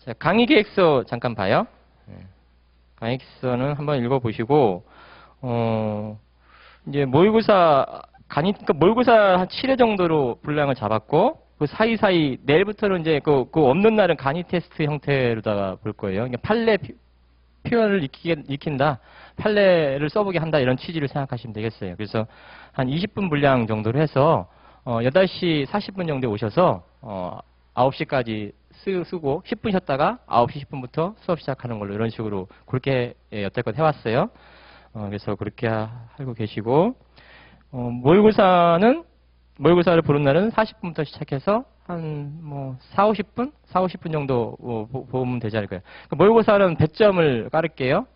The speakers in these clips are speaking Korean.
자, 강의 계획서 잠깐 봐요. 강의 계획서는 한번 읽어보시고, 이제 모의고사, 그러니까 모의고사 한 7회 정도로 분량을 잡았고, 그 사이사이 내일부터는 이제 그 없는 날은 강의 테스트 형태로다가 볼 거예요. 그러니까 판례 표현을 익힌다. 판례를 써보게 한다. 이런 취지를 생각하시면 되겠어요. 그래서 한 20분 분량 정도로 해서, 8시 40분 정도에 오셔서, 9시까지 쓰고 10분 쉬었다가 9시 10분부터 수업 시작하는 걸로 이런 식으로 그렇게 여태껏 해왔어요. 그래서 그렇게 하고 계시고, 모의고사를 보는 날은 40분부터 시작해서 한 4, 50분? 4, 50분 정도 보면 되지 않을까요? 모의고사는 100점을 깔을게요.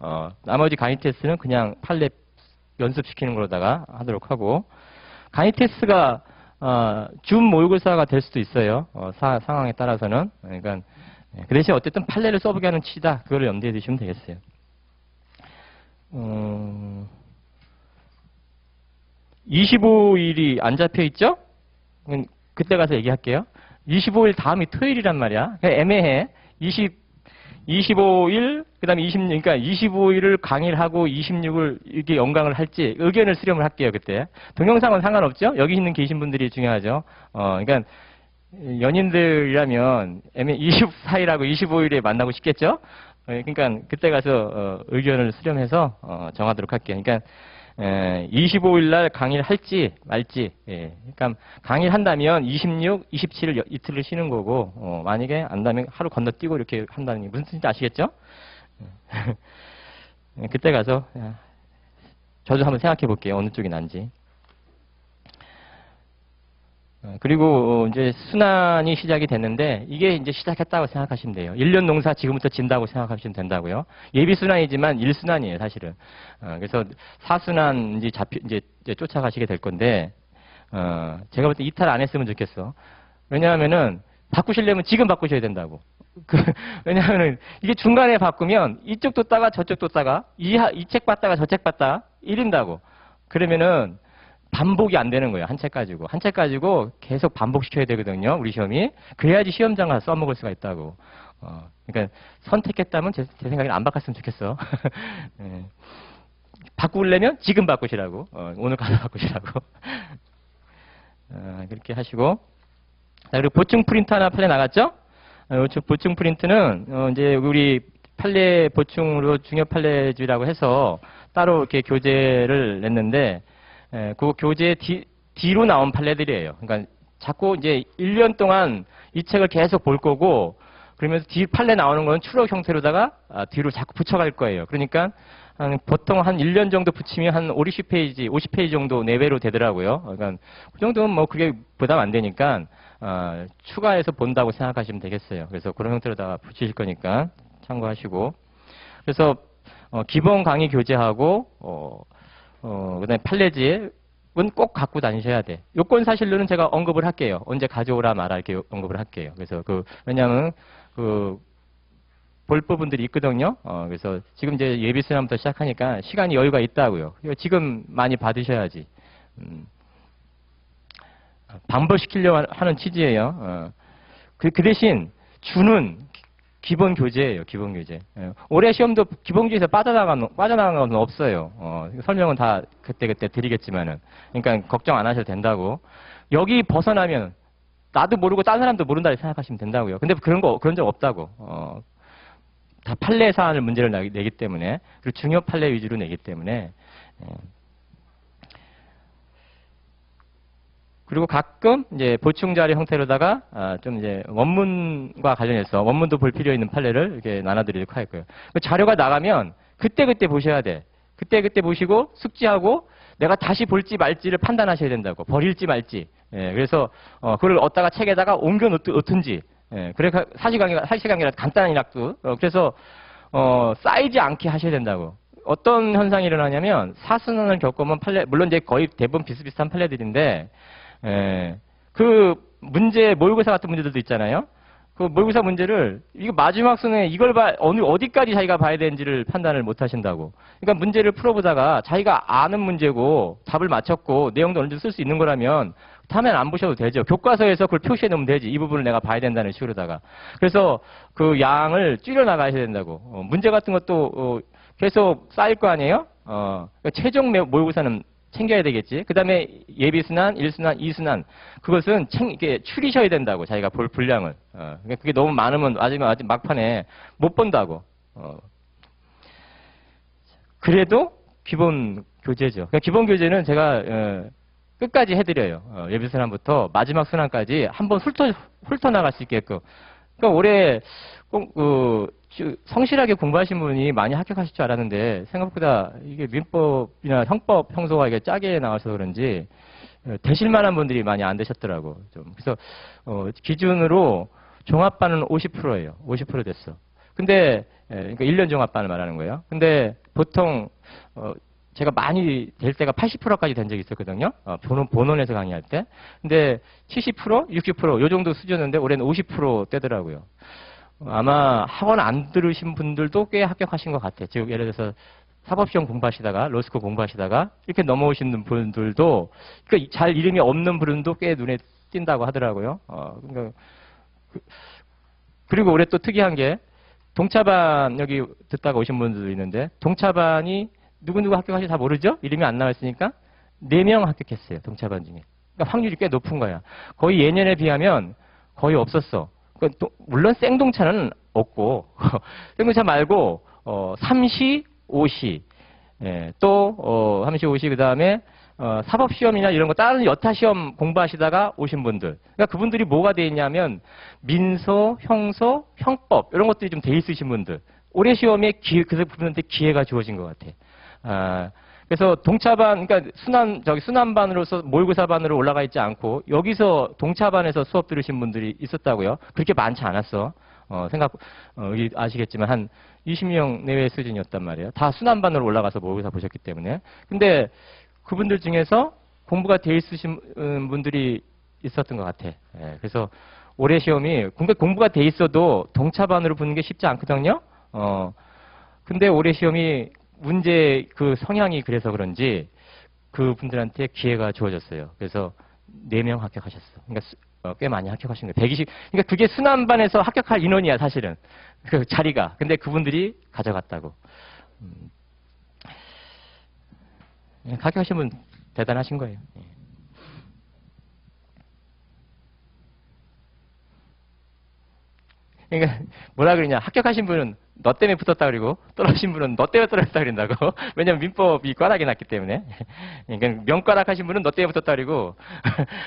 나머지 강의 테스트는 그냥 판례 연습시키는 거로다가 하도록 하고, 강의 테스트가 줌 모의고사가 될 수도 있어요. 상황에 따라서는. 그러니까 그 대신 어쨌든 판례를 써보게 하는 취지다. 그거를 염두에 두시면 되겠어요. 25일이 안 잡혀 있죠? 그때 가서 얘기할게요. 25일 다음이 토요일이란 말이야. 애매해. 25일, 그 다음에 26일, 그러니까 25일을 강의를 하고 26을 이게 연강을 할지 의견을 수렴을 할게요, 그때. 동영상은 상관없죠? 여기 있는 계신 분들이 중요하죠. 그러니까 연인들이라면 24일하고 25일에 만나고 싶겠죠? 그러니까 그때 가서 의견을 수렴해서 정하도록 할게요. 그러니까 25일 날 강의를 할지 말지. 그러니까 강의를 한다면 26, 27일 이틀을 쉬는 거고, 만약에 안 한다면 하루 건너뛰고 이렇게 한다는 게 무슨 뜻인지 아시겠죠? 그때 가서 저도 한번 생각해 볼게요. 어느 쪽이 난지. 그리고 이제 순환이 시작이 됐는데 이게 이제 시작했다고 생각하시면 돼요. 1년 농사 지금부터 진다고 생각하시면 된다고요. 예비 순환이지만 1순환이에요, 사실은. 그래서 4순환 이제 쫓아가시게 될 건데 제가 볼 때 이탈 안 했으면 좋겠어. 왜냐하면은 바꾸시려면 지금 바꾸셔야 된다고. 왜냐하면은 이게 중간에 바꾸면 이쪽 뒀다가 저쪽 뒀다가 이 책 봤다가 저 책 봤다가 이른다고. 그러면은 반복이 안 되는 거예요. 한 책 가지고. 한 책 가지고 계속 반복시켜야 되거든요. 우리 시험이. 그래야지 시험장 가서 써먹을 수가 있다고. 그러니까 선택했다면 제 생각에는 안 바꿨으면 좋겠어. 네. 바꾸려면 지금 바꾸시라고. 오늘 가서 바꾸시라고. 그렇게 하시고. 자, 그리고 보충 프린트 하나 판례 나갔죠? 보충 프린트는 이제 우리 판례 보충으로 중요 판례집이라고 해서 따로 이렇게 교재를 냈는데 그 교재 뒤로 나온 판례들이에요. 그러니까 자꾸 이제 1년 동안 이 책을 계속 볼 거고 그러면서 뒤 판례 나오는 건 추록 형태로다가 뒤로 자꾸 붙여갈 거예요. 그러니까 보통 한 1년 정도 붙이면 한 50페이지, 50페이지 정도 내외로 되더라고요. 그러니까 그 정도면 뭐 그게 부담 안 되니까 추가해서 본다고 생각하시면 되겠어요. 그래서 그런 형태로다가 붙이실 거니까 참고하시고. 그래서 기본 강의 교재하고 그다음에 판례집은 꼭 갖고 다니셔야 돼. 요건 사실로는 제가 언급을 할게요. 언제 가져오라 마라 이렇게 언급을 할게요. 그래서 왜냐하면 볼 부분들이 있거든요. 그래서 지금 이제 예비 수련부터 시작하니까 시간이 여유가 있다고요. 지금 많이 받으셔야지. 반복시키려고 하는 취지예요. 그 대신 주는 기본 교재예요. 기본 교재. 올해 시험도 기본 교재에서 빠져나간 건 없어요. 설명은 다 그때 드리겠지만은. 그러니까 걱정 안 하셔도 된다고. 여기 벗어나면 나도 모르고 다른 사람도 모른다 생각하시면 된다고요. 근데 그런 적 없다고. 다 판례 사안을 문제를 내기 때문에 그리고 중요 판례 위주로 내기 때문에. 그리고 가끔 이제 보충 자료 형태로다가 좀 이제 원문과 관련해서 원문도 볼 필요 있는 판례를 이렇게 나눠드리도록 할 거예요. 그 자료가 나가면 그때 보셔야 돼. 그때 보시고 숙지하고 내가 다시 볼지 말지를 판단하셔야 된다고. 버릴지 말지. 그래서 그걸 얻다가 책에다가 옮겨 놓든지. 그러니까 사실관계라 간단히라도 그래서 쌓이지 않게 하셔야 된다고. 어떤 현상이 일어나냐면 사순환을 겪으면 판례 물론 이제 거의 대부분 비슷비슷한 판례들인데 그 문제 모의고사 같은 문제들도 있잖아요. 그 모의고사 문제를 이거 마지막 수능에 이걸 어디까지 자기가 봐야 되는지를 판단을 못 하신다고. 그러니까 문제를 풀어보다가 자기가 아는 문제고 답을 맞췄고 내용도 어느 정도 쓸 수 있는 거라면 다음엔 안 보셔도 되죠. 교과서에서 그걸 표시해 놓으면 되지. 이 부분을 내가 봐야 된다는 식으로다가. 그래서 그 양을 줄여 나가야 된다고. 문제 같은 것도 계속 쌓일 거 아니에요? 그러니까 최종 모의고사는 챙겨야 되겠지. 그 다음에 예비순환, 1순환, 2순환. 그것은 이렇게 추리셔야 된다고. 자기가 볼 분량을. 그러니까 그게 너무 많으면 아직 막판에 못 본다고. 그래도 기본 교재죠. 그러니까 기본 교재는 제가 끝까지 해드려요. 예비순환부터 마지막 순환까지 한번 훑어나갈 수 있게끔. 그러니까 올해 성실하게 공부하신 분이 많이 합격하실 줄 알았는데 생각보다 이게 민법이나 형법 형소가 이게 짜게 나와서 그런지 되실 만한 분들이 많이 안 되셨더라고. 좀 그래서 기준으로 종합반은 50%예요. 50% 됐어. 근데 그러니까 1년 종합반을 말하는 거예요. 근데 보통 제가 많이 될 때가 80%까지 된 적이 있었거든요. 본원에서 강의할 때. 근데 70%, 60%, 요 정도 수준인데 올해는 50% 되더라고요. 아마 학원 안 들으신 분들도 꽤 합격하신 것 같아요. 즉, 예를 들어서 사법시험 공부하시다가, 로스쿨 공부하시다가, 이렇게 넘어오시는 분들도, 그러니까 잘 이름이 없는 분도 꽤 눈에 띈다고 하더라고요. 그러니까 그리고 올해 또 특이한 게, 동차반, 여기 듣다가 오신 분들도 있는데, 동차반이 누구누구 합격하실지 다 모르죠? 이름이 안 나왔으니까 4명 합격했어요. 동차반 중에. 그러니까 확률이 꽤 높은 거야. 거의 예년에 비하면 거의 없었어. 물론 생동차는 없고 생동차 말고 3시, 5시 또 3시, 5시 그다음에 사법시험이나 이런 거 다른 여타시험 공부하시다가 오신 분들. 그러니까 그분들이 뭐가 돼 있냐면 민소, 형소, 형법 이런 것들이 좀 돼 있으신 분들. 올해 시험에 그분한테 기회가 주어진 것 같아. 그래서 동차반, 그러니까 순환반으로서 모의고사반으로 올라가 있지 않고 여기서 동차반에서 수업 들으신 분들이 있었다고요. 그렇게 많지 않았어. 아시겠지만 한 20명 내외 수준이었단 말이에요. 다 순환반으로 올라가서 모의고사 보셨기 때문에. 근데 그분들 중에서 공부가 돼 있으신 분들이 있었던 것 같아. 그래서 올해 시험이 공부가 돼 있어도 동차반으로 붙는 게 쉽지 않거든요. 근데 올해 시험이 문제 그 성향이 그래서 그런지 그분들한테 기회가 주어졌어요. 그래서 4명 합격하셨어. 그러니까 꽤 많이 합격하신 거예요. 120. 그러니까 그게 순환반에서 합격할 인원이야, 사실은. 그 자리가. 근데 그분들이 가져갔다고. 합격하신 분 대단하신 거예요. 그러니까 뭐라 그러냐. 합격하신 분은 너 때문에 붙었다 그러고 떨어진 분은 너 때문에 떨어졌다 그런다고. 왜냐면 민법이 꽈락이 났기 때문에. 그러니까 명꽈락 하신 분은 너 때문에 붙었다 그러고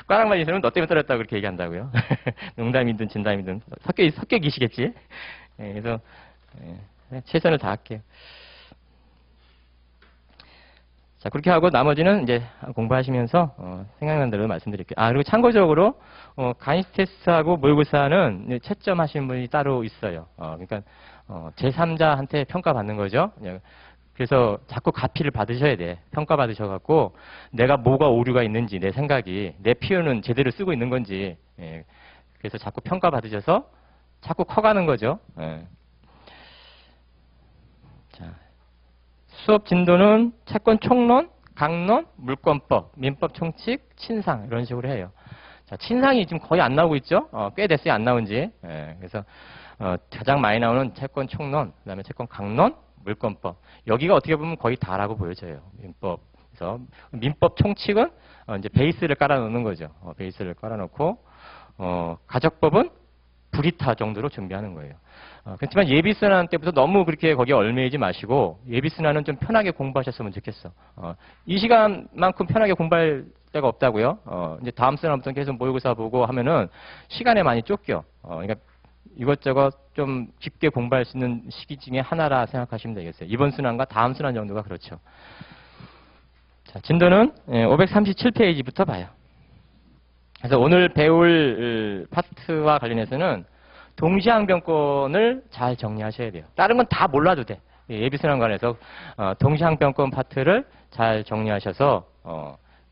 꽈락만 있으면 너 때문에 떨어졌다 그렇게 얘기한다고요. 농담이든 진담이든 섞여 계시겠지. 그래서 최선을 다할게요. 자, 그렇게 하고 나머지는 이제 공부하시면서 생각난 대로 말씀드릴게요. 그리고 참고적으로 가이스 테스트하고 모의고사는 채점 하시는 분이 따로 있어요. 그러니까 제3자한테 평가받는 거죠. 그래서 자꾸 가피를 받으셔야 돼. 평가받으셔갖고 내가 뭐가 오류가 있는지 내 생각이 내 표현은 제대로 쓰고 있는 건지 그래서 자꾸 평가받으셔서 자꾸 커가는 거죠. 자. 수업 진도는 채권 총론, 강론, 물권법, 민법 총칙, 친상 이런 식으로 해요. 자, 친상이 지금 거의 안 나오고 있죠? 꽤 됐어요, 안 나온 지. 그래서 가장 많이 나오는 채권 총론, 그다음에 채권 강론, 물권법. 여기가 어떻게 보면 거의 다라고 보여져요. 민법. 그래서 민법 총칙은 이제 베이스를 깔아놓는 거죠. 베이스를 깔아놓고 가적법은 불이타 정도로 준비하는 거예요. 그렇지만 예비순환 때부터 너무 그렇게 거기에 얽매이지 마시고 예비순환은 좀 편하게 공부하셨으면 좋겠어. 이 시간만큼 편하게 공부할 데가 없다고요. 이제 다음 순환부터 계속 모의고사 보고 하면은 시간에 많이 쫓겨. 그러니까 이것저것 좀 깊게 공부할 수 있는 시기 중에 하나라 생각하시면 되겠어요. 이번 순환과 다음 순환 정도가 그렇죠. 자, 진도는 537페이지부터 봐요. 그래서 오늘 배울 파트와 관련해서는 동시항변권을 잘 정리하셔야 돼요. 다른 건 다 몰라도 돼. 예비순환 관해서 동시항변권 파트를 잘 정리하셔서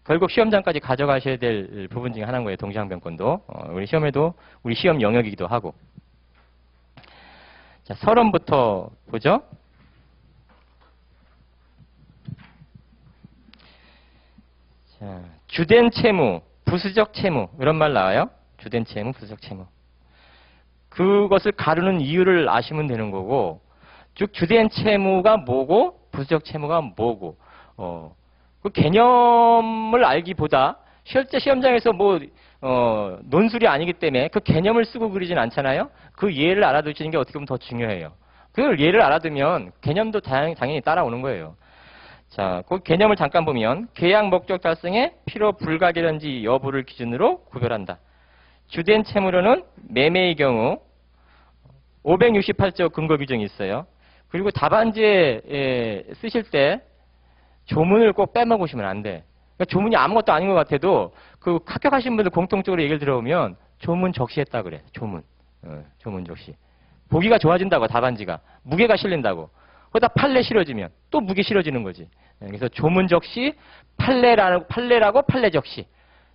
결국 시험장까지 가져가셔야 될 부분 중에 하나인 거예요. 동시항변권도. 우리 시험에도 우리 시험 영역이기도 하고. 자, 서론부터 보죠. 자, 주된 채무, 부수적 채무 이런 말 나와요. 주된 채무, 부수적 채무. 그것을 가르는 이유를 아시면 되는 거고, 즉 주된 채무가 뭐고 부수적 채무가 뭐고, 그 개념을 알기보다 실제 시험장에서 논술이 아니기 때문에 그 개념을 쓰고 그리진 않잖아요. 그 예를 알아두시는 게 어떻게 보면 더 중요해요. 그 예를 알아두면 개념도 당연히 따라오는 거예요. 자, 그 개념을 잠깐 보면 계약 목적 달성에 필요 불가결한지 여부를 기준으로 구별한다. 주된 채무로는 매매의 경우 568조 근거 규정이 있어요. 그리고 답안지에 쓰실 때 조문을 꼭 빼먹으시면 안 돼. 그러니까 조문이 아무것도 아닌 것 같아도 그 합격하신 분들 공통적으로 얘기를 들어보면 조문 적시했다 그래. 조문. 조문 적시. 보기가 좋아진다고 답안지가. 무게가 실린다고. 거기다 판례 실어지면 또 무게 실어지는 거지. 그래서 조문 적시, 판례라고 판례 적시.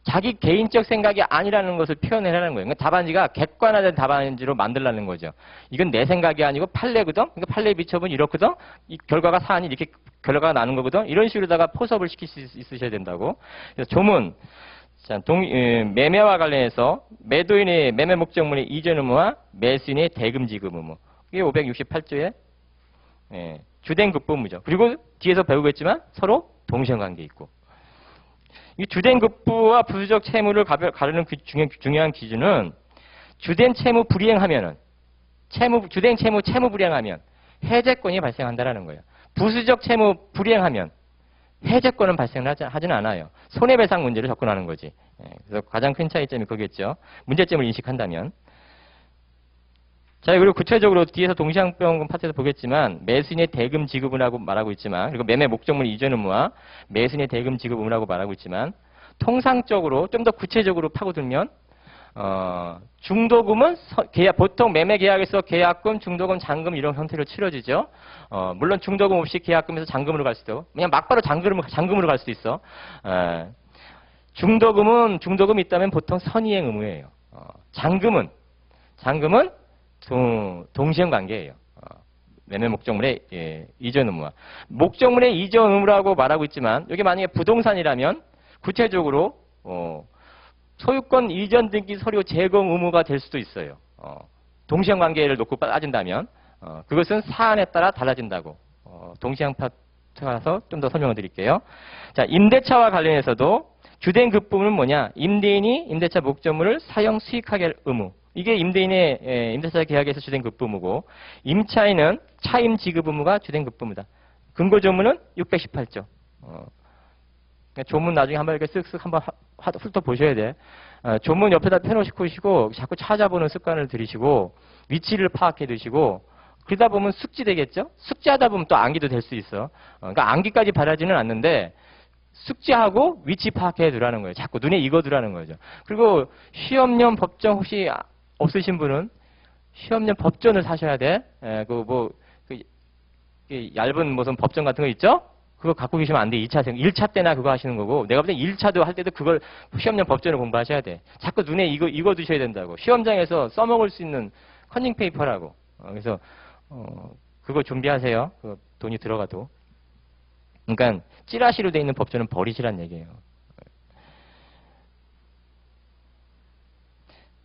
자기 개인적 생각이 아니라는 것을 표현해라는 거예요. 그러니까 답안지가 객관화된 답안지로 만들라는 거죠. 이건 내 생각이 아니고 판례거든. 그러니까 판례에 비춰보면 이렇거든. 이 결과가 사안이 이렇게 결과가 나는 거거든. 이런 식으로다가 포섭을 시킬 수 있으셔야 된다고. 그래서 조문. 자, 매매와 관련해서 매도인의 매매 목적물의 이전 의무와 매수인의 대금 지급 의무. 이게 568조의 주된 급부무죠. 그리고 뒤에서 배우겠지만 서로 동시관계 있고. 이 주된 급부와 부수적 채무를 가르는 중요한 기준은 주된 채무 불이행하면은 주된 채무 불이행하면 해제권이 발생한다라는 거예요. 부수적 채무 불이행하면 해제권은 발생하지는 않아요. 손해배상 문제를 접근하는 거지. 그래서 가장 큰 차이점이 거기겠죠. 문제점을 인식한다면. 자, 그리고 구체적으로 뒤에서 동시항변금 파트에서 보겠지만 매수인의 대금 지급을 하고 말하고 있지만, 그리고 매매 목적물 이전 의무와 매수인의 대금 지급 의무라고 말하고 있지만, 통상적으로 좀 더 구체적으로 파고들면 중도금은 보통 매매 계약에서 계약금, 중도금, 잔금 이런 형태로 치러지죠. 물론 중도금 없이 계약금에서 잔금으로 갈 수도, 그냥 막바로 잔금으로 갈 수도 있어. 중도금이 있다면 보통 선이행 의무예요. 잔금은 동시행관계예요. 매매 목적물의 이전 의무와. 목적물의 이전 의무라고 말하고 있지만 여기 만약에 부동산이라면 구체적으로 소유권 이전 등기 서류 제공 의무가 될 수도 있어요. 동시행관계를 놓고 따진다면 그것은 사안에 따라 달라진다고. 동시행 파트 가서 좀 더 설명을 드릴게요. 자, 임대차와 관련해서도 주된 급부는 뭐냐? 임대인이 임대차 목적물을 사용 수익하게 할 의무. 이게 임대인의 임대차 계약에서 주된 급부무고, 임차인은 차임 지급 의무가 주된 급부무다. 근거 조문은 618조. 조문 나중에 한번 이렇게 쓱쓱 한번 훑어보셔야 돼. 조문 옆에다 펴놓으시고 자꾸 찾아보는 습관을 들이시고 위치를 파악해 두시고, 그러다 보면 숙지 되겠죠? 숙지하다 보면 또 암기도 될 수 있어. 그러니까 암기까지 바라지는 않는데 숙지하고 위치 파악해 두라는 거예요. 자꾸 눈에 익어두라는 거죠. 그리고 시험용 법정 혹시 없으신 분은 시험용 법전을 사셔야 돼. 얇은 무슨 법전 같은 거 있죠? 그거 갖고 계시면 안 돼. 1차 때나 그거 하시는 거고, 내가 볼 때 1차도 할 때도 그걸 시험용 법전을 공부하셔야 돼. 자꾸 눈에 익어두셔야 된다고. 시험장에서 써먹을 수 있는 컨닝 페이퍼라고. 그래서 그거 준비하세요. 그거 돈이 들어가도. 그러니까 찌라시로 돼 있는 법전은 버리시란 얘기예요.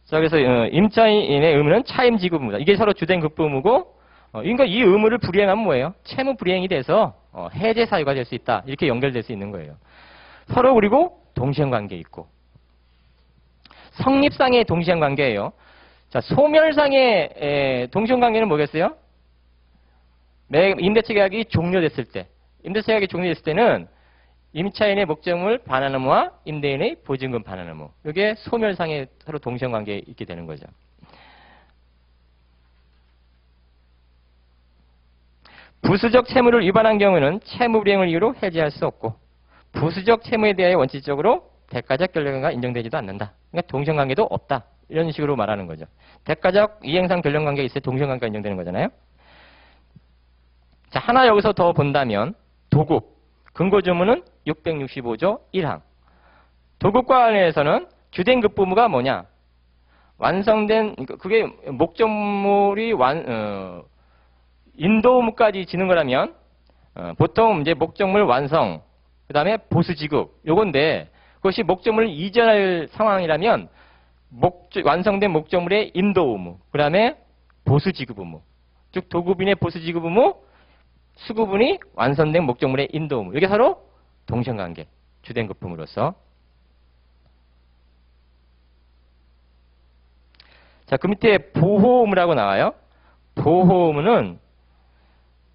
자, 그래서 임차인의 의무는 차임 지급 의무다. 이게 서로 주된 급부 의무고, 그러니까 이 의무를 불이행하면 뭐예요? 채무 불이행이 돼서 해제 사유가 될 수 있다. 이렇게 연결될 수 있는 거예요. 서로 그리고 동시행관계 있고, 성립상의 동시행관계예요. 자, 소멸상의 동시행관계는 뭐겠어요? 임대차 계약이 종료됐을 때, 임대차 계약이 종료됐을 때는 임차인의 목적물 반환 의무와 임대인의 보증금 반환 의무. 이게 소멸상의 서로 동시행관계에 있게 되는 거죠. 부수적 채무를 위반한 경우는 채무 불이행을 이유로 해지할 수 없고, 부수적 채무에 대하여 원칙적으로 대가적 결론관계가 인정되지도 않는다. 그러니까 동시행관계도 없다. 이런 식으로 말하는 거죠. 대가적 이행상 결론관계가 있어야 동시행관계가 인정되는 거잖아요. 자, 하나 여기서 더 본다면 도급. 근거조문은 665조 1항. 도급과 관련해서는 주된 급부무가 뭐냐? 완성된, 그게 목적물이 인도 의무까지 지는 거라면 보통 이제 목적물 완성, 그 다음에 보수지급 요건데 그것이 목적물을 이전할 상황이라면 완성된 목적물의 인도 의무, 그 다음에 보수지급 의무, 즉 도급인의 보수지급 의무, 수급은이 완성된 목적물의 인도 의무. 이게 서로 동선관계, 주된 급품으로서. 자, 그 밑에 보호 의무라고 나와요. 보호 의무는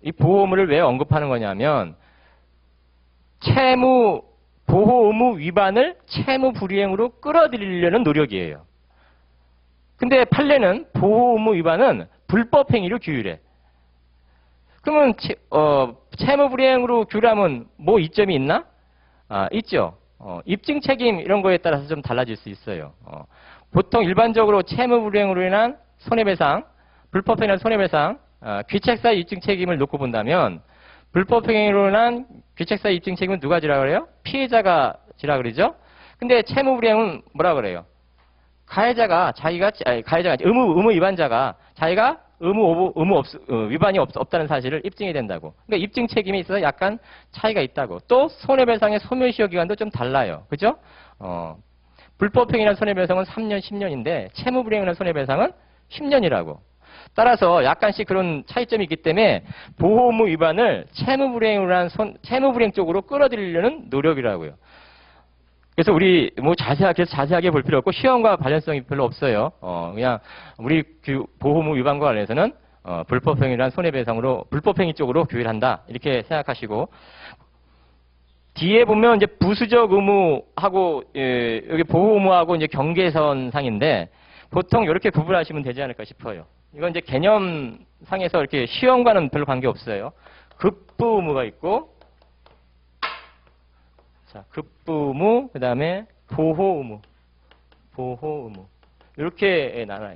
이 보호 의무를 왜 언급하는 거냐면 채무 보호 의무 위반을 채무 불이행으로 끌어들이려는 노력이에요. 근데 판례는 보호 의무 위반은 불법 행위로 규율해. 그러면 채무 불이행으로 규율하면 뭐 이점이 있나? 있죠. 입증 책임 이런 거에 따라서 좀 달라질 수 있어요. 보통 일반적으로 채무 불이행으로 인한 손해배상, 불법 행위로 손해배상, 귀책사 입증 책임을 놓고 본다면 불법 행위로 인한 귀책사 입증 책임은 누가 지라 그래요? 피해자가 지라 그러죠. 근데 채무 불이행은 뭐라 그래요? 가해자가 의무 위반자가 자기가 위반이 없다는 사실을 입증해야 된다고. 그러니까 입증 책임에 있어서 약간 차이가 있다고. 또 손해배상의 소멸시효 기간도 좀 달라요. 그죠? 불법행위란 손해배상은 3년, 10년인데 채무불이행이라는 손해배상은 10년이라고. 따라서 약간씩 그런 차이점이 있기 때문에 보호의무 위반을 채무불이행 쪽으로 끌어들이려는 노력이라고요. 그래서 우리 뭐 자세하게 볼 필요 없고 시험과 관련성이 별로 없어요. 그냥 우리 보호의무 위반과 관련해서는 불법행위란 손해배상으로 불법행위 쪽으로 규율한다 이렇게 생각하시고 뒤에 보면 이제 부수적 의무하고 여기 보호 의무하고 이제 경계선상인데 보통 이렇게 구분하시면 되지 않을까 싶어요. 이건 이제 개념상에서 이렇게 시험과는 별로 관계 없어요. 급부 의무가 있고. 자, 급부 의무, 그 다음에 보호 의무. 이렇게 나눠요.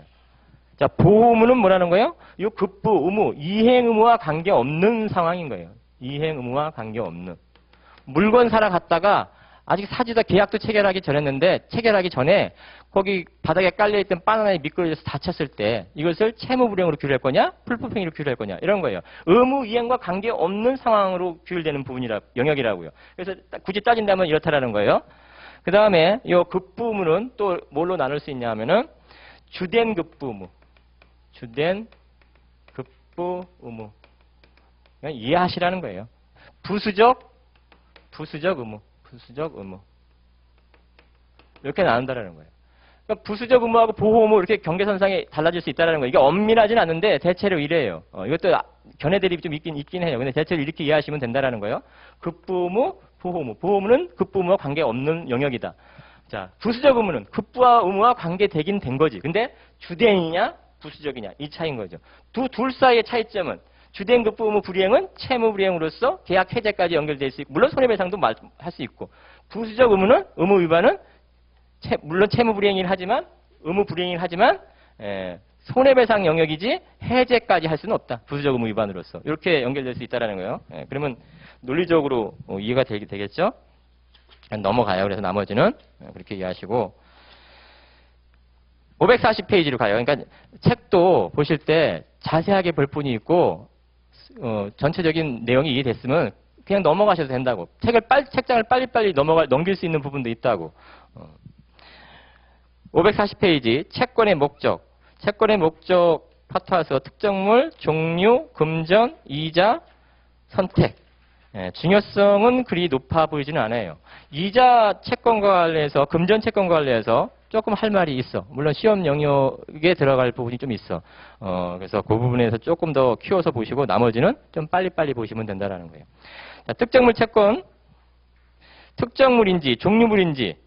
자, 보호 의무는 뭐라는 거예요? 이 급부 의무, 이행 의무와 관계없는 상황인 거예요. 이행 의무와 관계없는. 물건 사러 갔다가 아직 사지도 계약도 체결하기 전에 거기 바닥에 깔려있던 바나나에 미끄러져서 다쳤을 때 이것을 채무불이행으로 규율할 거냐? 불법행위로 규율할 거냐? 이런 거예요. 의무 이행과 관계없는 상황으로 규율되는 영역이라고요. 그래서 굳이 따진다면 이렇다라는 거예요. 그 다음에 이 급부 의무는 또 뭘로 나눌 수 있냐 하면은 주된 급부 의무. 주된 급부 의무. 그냥 이해하시라는 거예요. 부수적 의무. 이렇게 나눈다라는 거예요. 그러니까 부수적 의무하고 보호 의무 이렇게 경계선상에 달라질 수 있다는 거예요. 이게 엄밀하진 않은데 대체로 이래요. 이것도 견해 대립이 좀 있긴 해요. 근데 대체로 이렇게 이해하시면 된다라는 거예요. 급부 의무, 보호 의무. 보호 의무는 급부 의무와 관계없는 영역이다. 자, 부수적 의무는 급부와 의무와 관계되긴 된 거지. 근데 주된이냐, 부수적이냐 이 차이인 거죠. 둘 사이의 차이점은 주된 급부 의무 불이행은 채무 불이행으로서 계약 해제까지 연결될 수 있고 물론 손해배상도 할 수 있고 부수적 의무는 의무 위반은 물론 채무 불이행이긴 하지만 의무 불이행이긴 하지만 손해배상 영역이지 해제까지 할 수는 없다. 부수적 의무 위반으로서 이렇게 연결될 수 있다라는 거예요. 그러면 논리적으로 이해가 되겠죠? 넘어가요. 그래서 나머지는 그렇게 이해하시고 540페이지로 가요. 그러니까 책도 보실 때 자세하게 볼 분이 있고 전체적인 내용이 이해됐으면 그냥 넘어가셔도 된다고. 책장을 빨리빨리 넘길 수 있는 부분도 있다고. 540페이지 채권의 목적. 채권의 목적 파트에서 특정물, 종류, 금전, 이자, 선택. 중요성은 그리 높아 보이지는 않아요. 이자 채권과 관련해서, 금전 채권과 관련해서 조금 할 말이 있어. 물론 시험 영역에 들어갈 부분이 좀 있어. 그래서 그 부분에서 조금 더 키워서 보시고 나머지는 좀 빨리빨리 보시면 된다는 거예요. 자, 특정물 채권, 특정물인지 종류물인지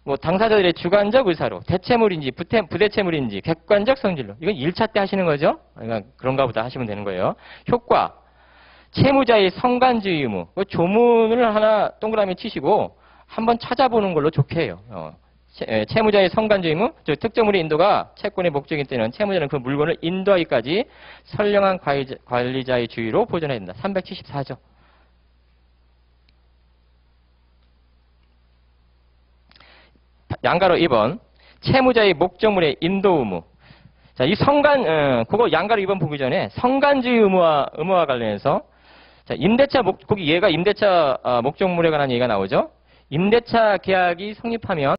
뭐 당사자들의 주관적 의사로 대체물인지 부대체물인지 객관적 성질로 이건 1차 때 하시는 거죠. 그러니까 그런가 보다 하시면 되는 거예요. 효과, 채무자의 성간주의 의무. 조문을 하나 동그라미 치시고 한번 찾아보는 걸로 좋게 해요. 채무자의 성간주의 의무, 즉 특정물의 인도가 채권의 목적인 때는 채무자는 그 물건을 인도하기까지 선량한 관리자의 주의로 보존해야 된다. 374조. 양가로 2번 채무자의 목적물의 인도 의무. 자, 이 그거 양가로 2번 보기 전에 성간주의 의무와 관련해서 자, 거기 얘가 임대차 목적물에 관한 얘기가 나오죠. 임대차 계약이 성립하면